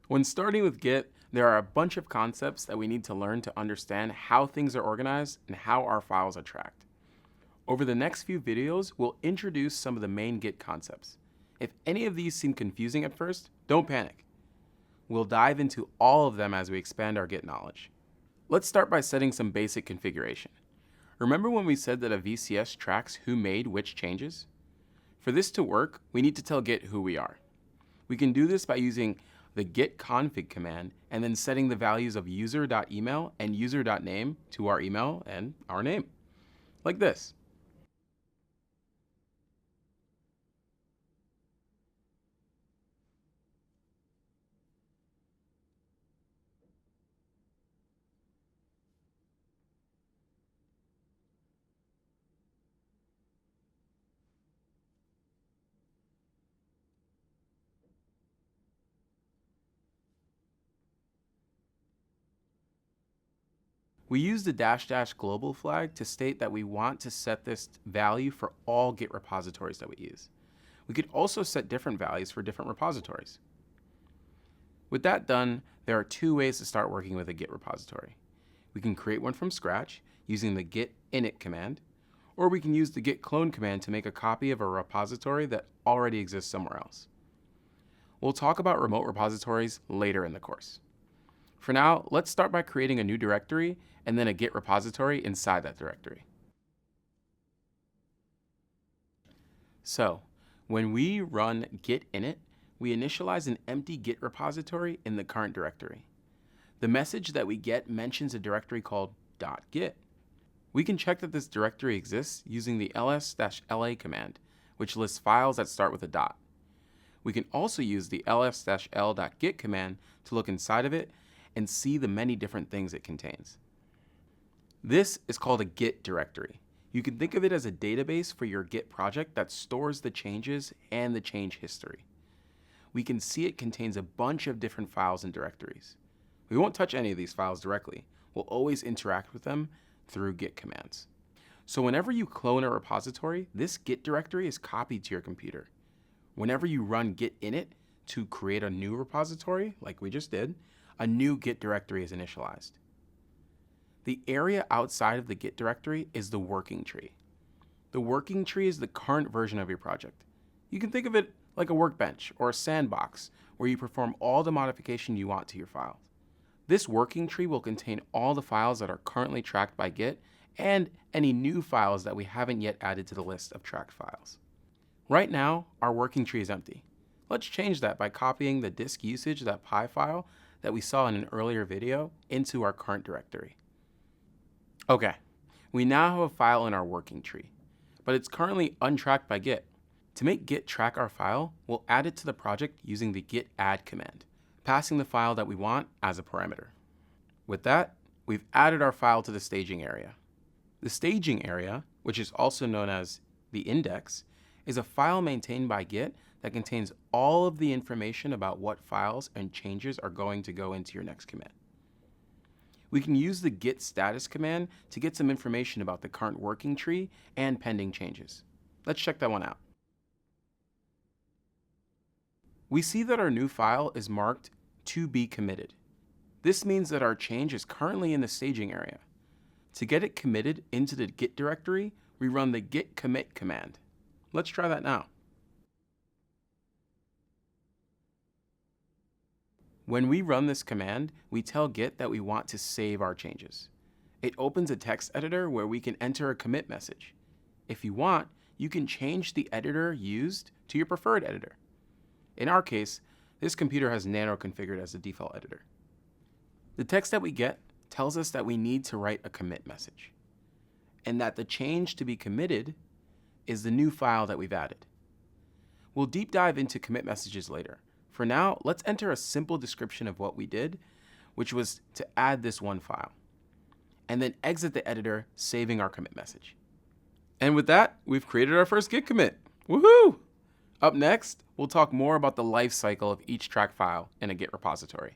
When starting with Git, there are a bunch of concepts that we need to learn to understand how things are organized and how our files are tracked. Over the next few videos, we'll introduce some of the main Git concepts. If any of these seem confusing at first, don't panic. We'll dive into all of them as we expand our Git knowledge. Let's start by setting some basic configuration. Remember when we said that a VCS tracks who made which changes? For this to work, we need to tell Git who we are. We can do this by using the git config command and then setting the values of user.email and user.name to our email and our name, like this. We use the -- global flag to state that we want to set this value for all Git repositories that we use. We could also set different values for different repositories. With that done, there are two ways to start working with a Git repository. We can create one from scratch using the git init command, or we can use the git clone command to make a copy of a repository that already exists somewhere else. We'll talk about remote repositories later in the course. For now, let's start by creating a new directory and then a Git repository inside that directory. So, when we run git init, we initialize an empty Git repository in the current directory. The message that we get mentions a directory called .git. We can check that this directory exists using the ls-la command, which lists files that start with a dot. We can also use the ls-l.git command to look inside of it and see the many different things it contains. This is called a Git directory. You can think of it as a database for your Git project that stores the changes and the change history. We can see it contains a bunch of different files and directories. We won't touch any of these files directly. We'll always interact with them through Git commands. So whenever you clone a repository, this Git directory is copied to your computer. Whenever you run git init to create a new repository, like we just did, a new Git directory is initialized. The area outside of the Git directory is the working tree. The working tree is the current version of your project. You can think of it like a workbench or a sandbox where you perform all the modification you want to your files. This working tree will contain all the files that are currently tracked by Git and any new files that we haven't yet added to the list of tracked files. Right now, our working tree is empty. Let's change that by copying the disk usage.py file that we saw in an earlier video into our current directory. Okay, we now have a file in our working tree, but it's currently untracked by Git. To make Git track our file, we'll add it to the project using the git add command, passing the file that we want as a parameter. With that, we've added our file to the staging area. The staging area, which is also known as the index, is a file maintained by Git that contains all of the information about what files and changes are going to go into your next commit. We can use the git status command to get some information about the current working tree and pending changes. Let's check that one out. We see that our new file is marked to be committed. This means that our change is currently in the staging area. To get it committed into the Git directory, we run the git commit command. Let's try that now. When we run this command, we tell Git that we want to save our changes. It opens a text editor where we can enter a commit message. If you want, you can change the editor used to your preferred editor. In our case, this computer has Nano configured as the default editor. The text that we get tells us that we need to write a commit message, and that the change to be committed is the new file that we've added. We'll deep dive into commit messages later. For now, let's enter a simple description of what we did, which was to add this one file, and then exit the editor, saving our commit message. And with that, we've created our first Git commit. Woohoo! Up next, we'll talk more about the life cycle of each track file in a Git repository.